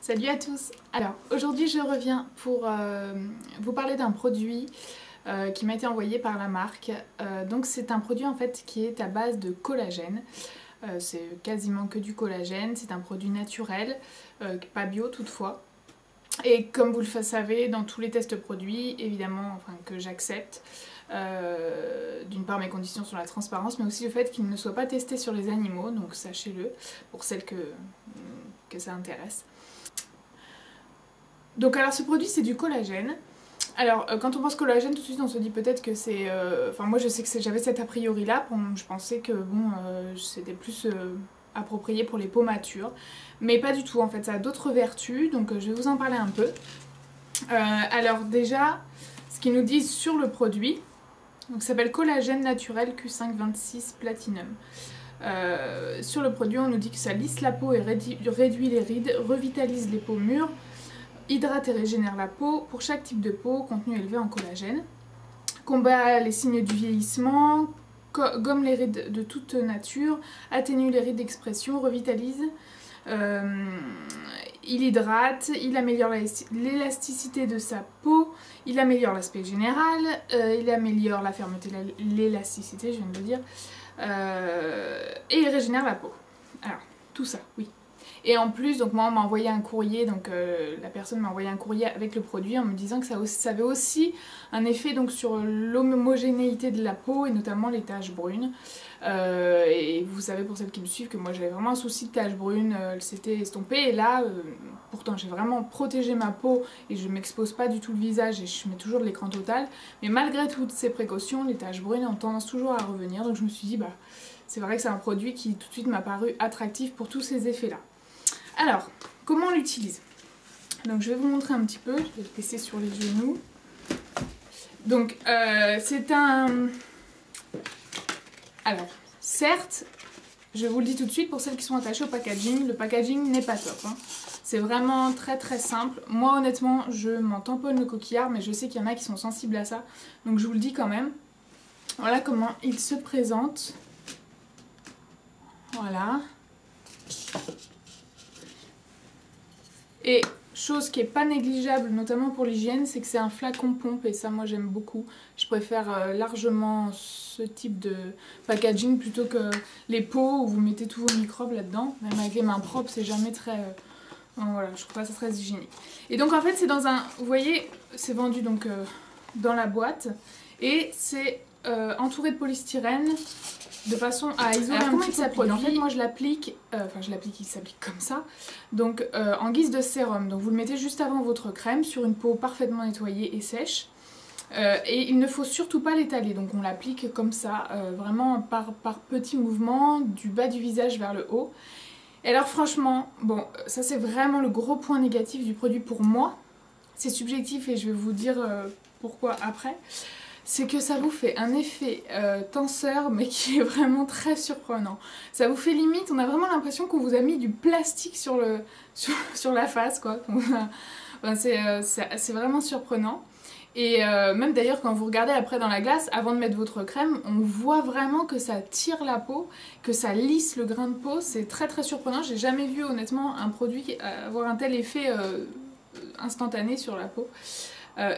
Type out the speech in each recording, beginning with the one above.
Salut à tous. Alors aujourd'hui je reviens pour vous parler d'un produit qui m'a été envoyé par la marque. Donc c'est un produit en fait qui est à base de collagène. C'est quasiment que du collagène, c'est un produit naturel, pas bio toutefois. Et comme vous le savez, dans tous les tests produits, évidemment, enfin, que j'accepte, d'une part mes conditions sur la transparence, mais aussi le fait qu'il ne soit pas testé sur les animaux, donc sachez-le, pour celles que ça intéresse. Donc alors ce produit c'est du collagène. Alors quand on pense collagène tout de suite on se dit peut-être que c'est... Enfin moi je sais que j'avais cet a priori là, je pensais que bon c'était plus approprié pour les peaux matures. Mais pas du tout en fait, ça a d'autres vertus, donc je vais vous en parler un peu. Alors déjà, ce qu'ils nous disent sur le produit, donc ça s'appelle collagène naturel Q526 Platinum. Sur le produit on nous dit que ça lisse la peau et réduit les rides, revitalise les peaux mûres, hydrate et régénère la peau pour chaque type de peau, contenu élevé en collagène. Combat les signes du vieillissement, gomme les rides de toute nature, atténue les rides d'expression, revitalise. Il hydrate, il améliore l'élasticité de sa peau, il améliore l'aspect général, il améliore la fermeté, l'élasticité, je viens de le dire, et il régénère la peau. Alors, tout ça, oui. Et en plus, donc moi on m'a envoyé un courrier, donc la personne m'a envoyé un courrier avec le produit en me disant que ça avait aussi un effet donc, sur l'homogénéité de la peau et notamment les taches brunes. Et vous savez pour celles qui me suivent que moi j'avais vraiment un souci de taches brunes, elles s'étaient estompées et là pourtant j'ai vraiment protégé ma peau et je m'expose pas du tout le visage et je mets toujours de l'écran total. Mais malgré toutes ces précautions, les taches brunes ont tendance toujours à revenir, donc je me suis dit bah c'est vrai que c'est un produit qui tout de suite m'a paru attractif pour tous ces effets là. Alors, comment on l'utilise? Donc je vais vous montrer un petit peu, je vais le laisser sur les genoux. Donc c'est un... Alors, certes, je vous le dis tout de suite pour celles qui sont attachées au packaging, le packaging n'est pas top. Hein. C'est vraiment très très simple. Moi honnêtement, je m'en tamponne le coquillard, mais je sais qu'il y en a qui sont sensibles à ça. Donc je vous le dis quand même. Voilà comment il se présente. Voilà. Et chose qui n'est pas négligeable, notamment pour l'hygiène, c'est que c'est un flacon pompe et ça moi j'aime beaucoup. Je préfère largement ce type de packaging plutôt que les pots où vous mettez tous vos microbes là-dedans. Même avec les mains propres, c'est jamais très... voilà, je trouve pas ça très hygiénique. Et donc en fait c'est dans un... Vous voyez, c'est vendu donc dans la boîte et c'est entouré de polystyrène de façon à isoler un petit peu le produit. En fait moi je l'applique, il s'applique comme ça, donc en guise de sérum. Donc vous le mettez juste avant votre crème sur une peau parfaitement nettoyée et sèche. Et il ne faut surtout pas l'étaler, donc on l'applique comme ça, vraiment par petits mouvements, du bas du visage vers le haut. Et alors franchement, bon, ça c'est vraiment le gros point négatif du produit pour moi. C'est subjectif et je vais vous dire pourquoi après. C'est que ça vous fait un effet tenseur mais qui est vraiment très surprenant. Ça vous fait limite, on a vraiment l'impression qu'on vous a mis du plastique sur la face quoi. Enfin, c'est vraiment surprenant. Et même d'ailleurs quand vous regardez après dans la glace, avant de mettre votre crème, on voit vraiment que ça tire la peau, que ça lisse le grain de peau, c'est très très surprenant. J'ai jamais vu honnêtement un produit avoir un tel effet instantané sur la peau.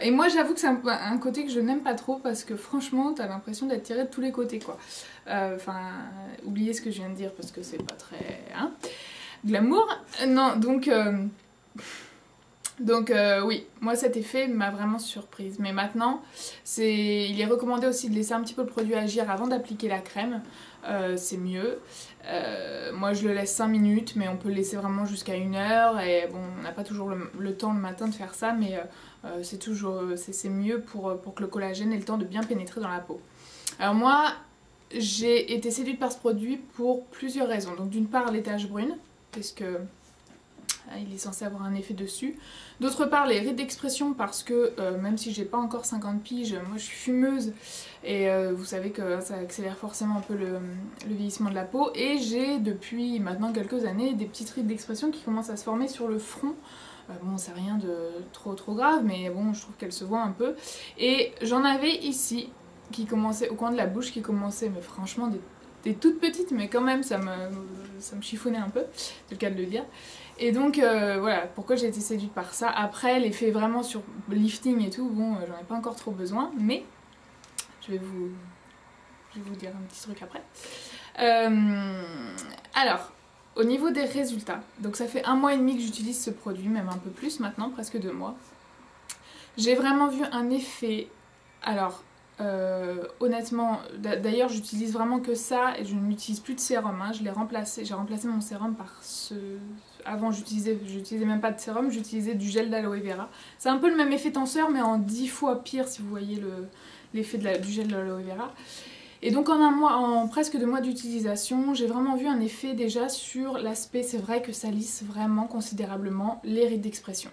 Et moi j'avoue que c'est un côté que je n'aime pas trop parce que franchement t'as l'impression d'être tiré de tous les côtés quoi. Enfin, oubliez ce que je viens de dire parce que c'est pas très... Hein, glamour. Non, donc oui, moi cet effet m'a vraiment surprise. Mais maintenant, il est recommandé aussi de laisser un petit peu le produit agir avant d'appliquer la crème. C'est mieux. Moi je le laisse 5 minutes, mais on peut le laisser vraiment jusqu'à 1 heure. Et bon, on n'a pas toujours le temps le matin de faire ça, mais c'est mieux pour que le collagène ait le temps de bien pénétrer dans la peau. Alors moi, j'ai été séduite par ce produit pour plusieurs raisons. Donc d'une part les taches brunes, parce que il est censé avoir un effet dessus. D'autre part les rides d'expression parce que même si j'ai pas encore 50 piges, moi je suis fumeuse et vous savez que ça accélère forcément un peu le vieillissement de la peau. Et j'ai depuis maintenant quelques années des petites rides d'expression qui commencent à se former sur le front. Bon c'est rien de trop grave mais bon je trouve qu'elles se voient un peu. Et j'en avais ici qui commençaient au coin de la bouche qui commençaient mais franchement J'étais toute petite, mais quand même, ça me chiffonnait un peu, c'est le cas de le dire. Et donc, voilà, pourquoi j'ai été séduite par ça. Après, l'effet vraiment sur lifting et tout, bon, j'en ai pas encore trop besoin, mais je vais vous dire un petit truc après. Alors, au niveau des résultats, donc ça fait 1 mois et demi que j'utilise ce produit, même un peu plus maintenant, presque 2 mois. J'ai vraiment vu un effet, alors honnêtement, d'ailleurs j'utilise vraiment que ça et je n'utilise plus de sérum, hein. J'ai remplacé mon sérum par ce... Avant j'utilisais même pas de sérum, j'utilisais du gel d'aloe vera. C'est un peu le même effet tenseur mais en 10 fois pire si vous voyez l'effet du gel d'aloe vera. Et donc en presque 2 mois d'utilisation, j'ai vraiment vu un effet déjà sur l'aspect, c'est vrai que ça lisse vraiment considérablement les rides d'expression.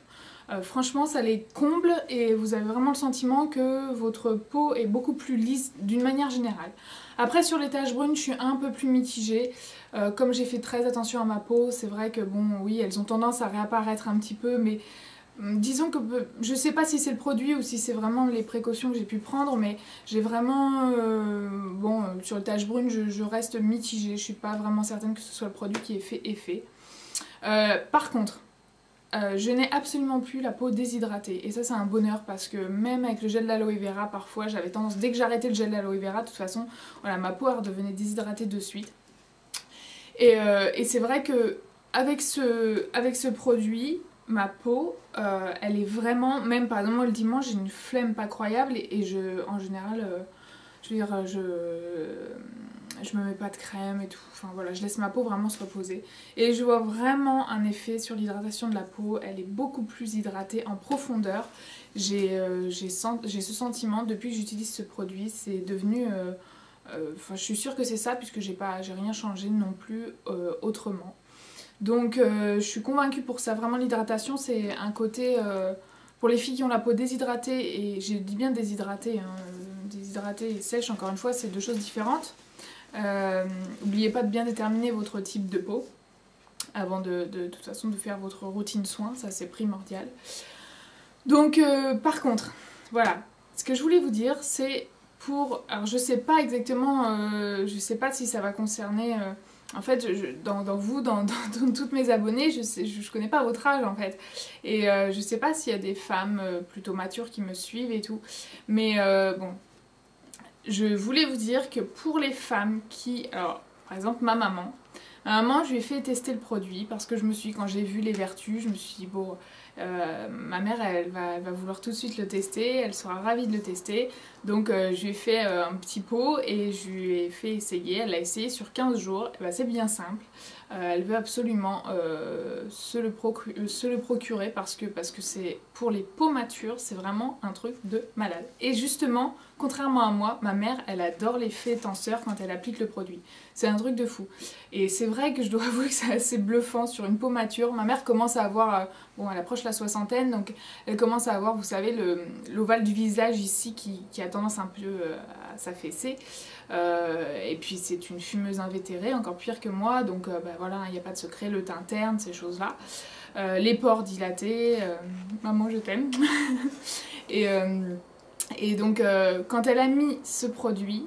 Franchement ça les comble et vous avez vraiment le sentiment que votre peau est beaucoup plus lisse d'une manière générale. Après sur les taches brunes je suis un peu plus mitigée, comme j'ai fait très attention à ma peau, c'est vrai que bon oui elles ont tendance à réapparaître un petit peu mais disons que je sais pas si c'est le produit ou si c'est vraiment les précautions que j'ai pu prendre mais j'ai vraiment, bon sur les taches brunes je reste mitigée, je suis pas vraiment certaine que ce soit le produit qui ait fait effet. Par contre, je n'ai absolument plus la peau déshydratée et ça c'est un bonheur parce que même avec le gel d'aloe vera parfois j'avais tendance, dès que j'arrêtais le gel d'aloe vera de toute façon voilà, ma peau redevenait déshydratée de suite et c'est vrai que avec ce produit ma peau elle est vraiment, même par exemple le dimanche j'ai une flemme pas croyable et en général je veux dire je me mets pas de crème et tout, enfin voilà, je laisse ma peau vraiment se reposer. Et je vois vraiment un effet sur l'hydratation de la peau, elle est beaucoup plus hydratée en profondeur. J'ai ce sentiment, depuis que j'utilise ce produit, c'est devenu... Enfin je suis sûre que c'est ça puisque j'ai rien changé non plus autrement. Donc je suis convaincue pour ça, vraiment l'hydratation c'est un côté... pour les filles qui ont la peau déshydratée, et je dis bien déshydratée, hein, déshydratée et sèche encore une fois c'est deux choses différentes. N'oubliez pas de bien déterminer votre type de peau avant de toute façon de faire votre routine soin, ça c'est primordial. Donc par contre, voilà, ce que je voulais vous dire c'est pour... Alors je sais pas exactement, je sais pas si ça va concerner... en fait, dans toutes mes abonnées, je connais pas votre âge en fait. Et je sais pas s'il y a des femmes plutôt matures qui me suivent et tout. Mais bon, je voulais vous dire que pour les femmes qui... Alors, par exemple, ma maman, je lui ai fait tester le produit parce que quand j'ai vu les vertus, je me suis dit, bon, ma mère, elle va vouloir tout de suite le tester, elle sera ravie de le tester. Donc, je lui ai fait un petit pot et je lui ai fait essayer. Elle l'a essayé sur 15 jours. Et ben, c'est bien simple. Elle veut absolument se le procurer parce que c'est pour les peaux matures, c'est vraiment un truc de malade. Et justement, contrairement à moi, ma mère, elle adore l'effet tenseur quand elle applique le produit. C'est un truc de fou. Et c'est vrai que je dois avouer que c'est assez bluffant sur une peau mature. Ma mère commence à avoir, bon elle approche la soixantaine, donc elle commence à avoir, vous savez, l'ovale du visage ici qui a tendance un peu à s'affaisser. Et puis c'est une fumeuse invétérée, encore pire que moi, donc bah, voilà, il n'y a pas de secret, le teint terne, ces choses-là. Les pores dilatés, maman je t'aime. et donc quand elle a mis ce produit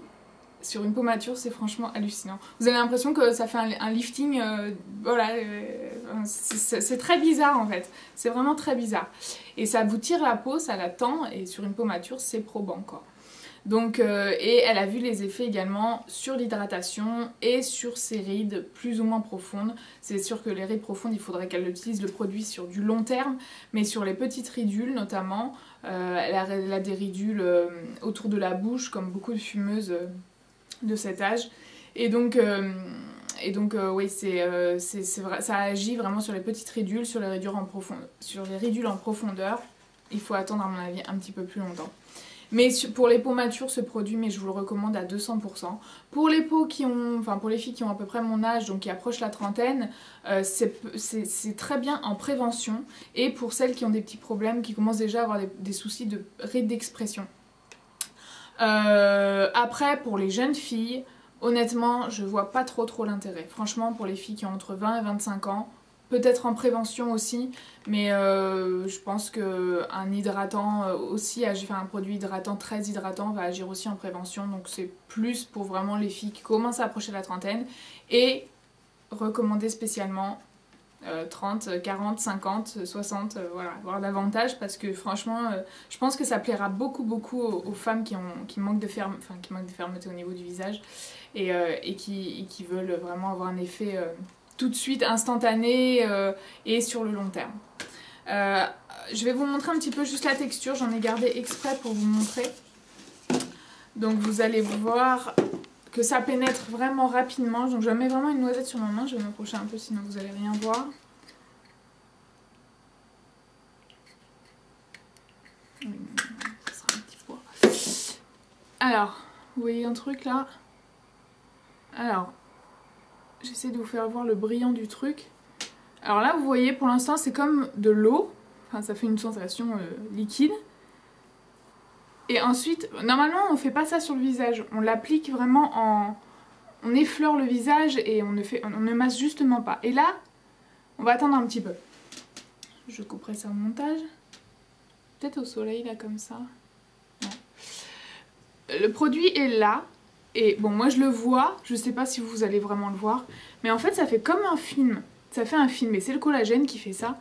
sur une peau mature, c'est franchement hallucinant. Vous avez l'impression que ça fait un lifting, voilà, c'est très bizarre en fait. C'est vraiment très bizarre. Et ça vous tire la peau, ça la tend, et sur une peau mature, c'est probant quoi. Donc, et elle a vu les effets également sur l'hydratation et sur ses rides plus ou moins profondes. C'est sûr que les rides profondes, il faudrait qu'elle utilise le produit sur du long terme, mais sur les petites ridules notamment, elle a des ridules autour de la bouche, comme beaucoup de fumeuses de cet âge. Et donc oui, ça agit vraiment sur les petites ridules, sur les ridules en profondeur. Il faut attendre à mon avis un petit peu plus longtemps. Mais pour les peaux matures, ce produit, mais je vous le recommande à 200%. Pour les peaux pour les filles qui ont à peu près mon âge, donc qui approchent la trentaine, c'est très bien en prévention. Et pour celles qui ont des petits problèmes, qui commencent déjà à avoir des soucis de rides d'expression. Après, pour les jeunes filles, honnêtement, je vois pas trop l'intérêt. Franchement, pour les filles qui ont entre 20 et 25 ans, peut-être en prévention aussi, mais je pense qu'un hydratant aussi, enfin un produit hydratant très hydratant va agir aussi en prévention, donc c'est plus pour vraiment les filles qui commencent à approcher la trentaine et recommandé spécialement 30, 40, 50, 60, voilà, voire davantage parce que franchement je pense que ça plaira beaucoup aux femmes qui manquent de fermeté au niveau du visage et qui veulent vraiment avoir un effet tout de suite instantané et sur le long terme. Je vais vous montrer un petit peu juste la texture, j'en ai gardé exprès pour vous montrer. Donc vous allez voir que ça pénètre vraiment rapidement. Donc je mets vraiment une noisette sur ma main, je vais m'approcher un peu sinon vous allez rien voir. Ça sera un petit poids. Alors, vous voyez un truc là? Alors, j'essaie de vous faire voir le brillant du truc. Alors là vous voyez pour l'instant c'est comme de l'eau, enfin ça fait une sensation liquide. Et ensuite, normalement on fait pas ça sur le visage, on l'applique vraiment on effleure le visage et on ne masse justement pas. Et là, on va attendre un petit peu. Je couperai ça au montage. Peut-être au soleil là comme ça. Non. Le produit est là. Et bon moi je le vois, je sais pas si vous allez vraiment le voir. Mais en fait ça fait comme un film. Ça fait un film et c'est le collagène qui fait ça.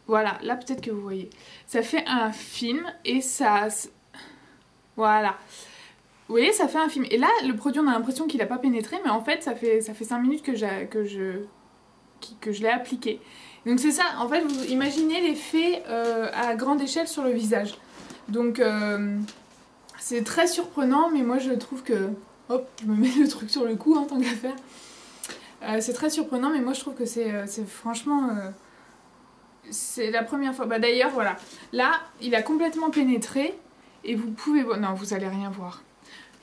Voilà, là peut-être que vous voyez. Ça fait un film et ça... Voilà. Vous voyez, ça fait un film. Et là, le produit, on a l'impression qu'il n'a pas pénétré, mais en fait, ça fait 5 minutes que je l'ai appliqué. Donc c'est ça, en fait, vous imaginez l'effet à grande échelle sur le visage. Donc c'est très surprenant, mais moi je trouve que... Hop, je me mets le truc sur le cou, hein, tant qu'à faire. C'est très surprenant, mais moi je trouve que c'est franchement... c'est la première fois. Bah d'ailleurs, voilà. Là, il a complètement pénétré. Et vous pouvez voir... Non, vous allez rien voir.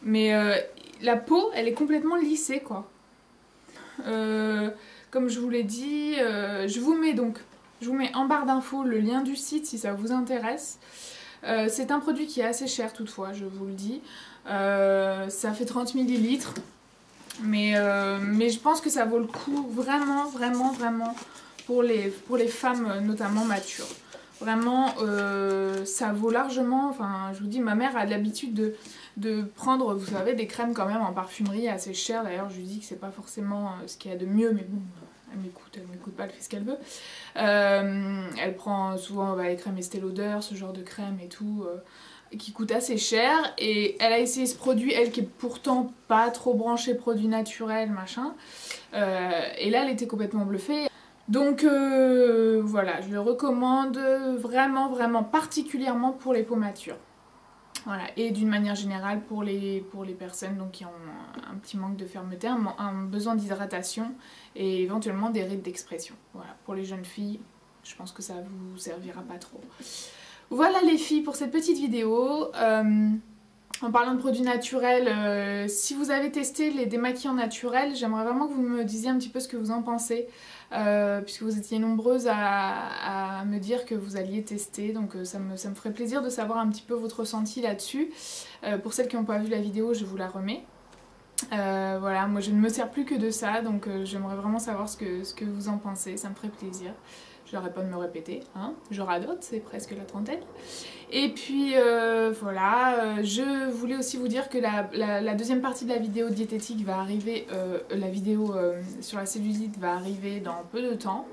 Mais la peau, elle est complètement lissée, quoi. Comme je vous l'ai dit, je vous mets en barre d'infos le lien du site si ça vous intéresse. C'est un produit qui est assez cher toutefois, je vous le dis. Ça fait 30 ml. Mais je pense que ça vaut le coup vraiment pour les femmes notamment matures. Vraiment, ça vaut largement, enfin je vous dis, ma mère a l'habitude de prendre, vous savez, des crèmes quand même en parfumerie assez chères. D'ailleurs je lui dis que c'est pas forcément ce qu'il y a de mieux, mais bon, elle m'écoute pas, elle fait ce qu'elle veut. Elle prend souvent les crèmes Estée Lauder, ce genre de crème et tout, qui coûtent assez cher. Et elle a essayé ce produit, elle qui est pourtant pas trop branchée produits naturels, machin. Et là elle était complètement bluffée. Donc voilà, je le recommande vraiment particulièrement pour les peaux matures. Voilà, et d'une manière générale pour les personnes donc, qui ont un petit manque de fermeté, un besoin d'hydratation et éventuellement des rides d'expression. Voilà, pour les jeunes filles, je pense que ça vous servira pas trop. Voilà les filles pour cette petite vidéo. En parlant de produits naturels, si vous avez testé les démaquillants naturels, j'aimerais vraiment que vous me disiez un petit peu ce que vous en pensez, puisque vous étiez nombreuses à me dire que vous alliez tester, donc ça me ferait plaisir de savoir un petit peu votre ressenti là-dessus. Pour celles qui n'ont pas vu la vidéo, je vous la remets. Voilà, moi je ne me sers plus que de ça, donc j'aimerais vraiment savoir ce que vous en pensez, ça me ferait plaisir. Je n'arrête pas de me répéter, hein, je radote, c'est presque la trentaine. Et puis voilà, je voulais aussi vous dire que la deuxième partie de la vidéo diététique va arriver, la vidéo sur la cellulite va arriver dans peu de temps.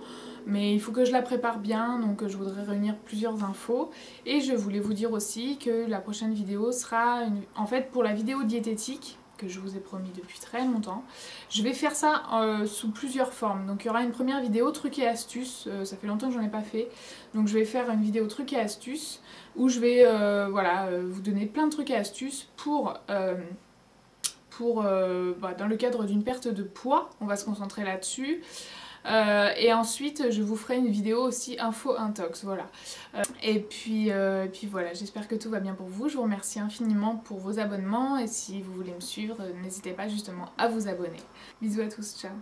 Mais il faut que je la prépare bien, donc je voudrais réunir plusieurs infos. Et je voulais vous dire aussi que la prochaine vidéo sera, en fait pour la vidéo diététique, que je vous ai promis depuis très longtemps. Je vais faire ça sous plusieurs formes. Donc il y aura une première vidéo trucs et astuces, ça fait longtemps que j'en ai pas fait. Donc je vais faire une vidéo trucs et astuces où je vais voilà, vous donner plein de trucs et astuces pour dans le cadre d'une perte de poids. On va se concentrer là-dessus. Et ensuite je vous ferai une vidéo aussi info intox, voilà. Et puis voilà, j'espère que tout va bien pour vous. Je vous remercie infiniment pour vos abonnements et si vous voulez me suivre, n'hésitez pas justement à vous abonner. Bisous à tous, ciao.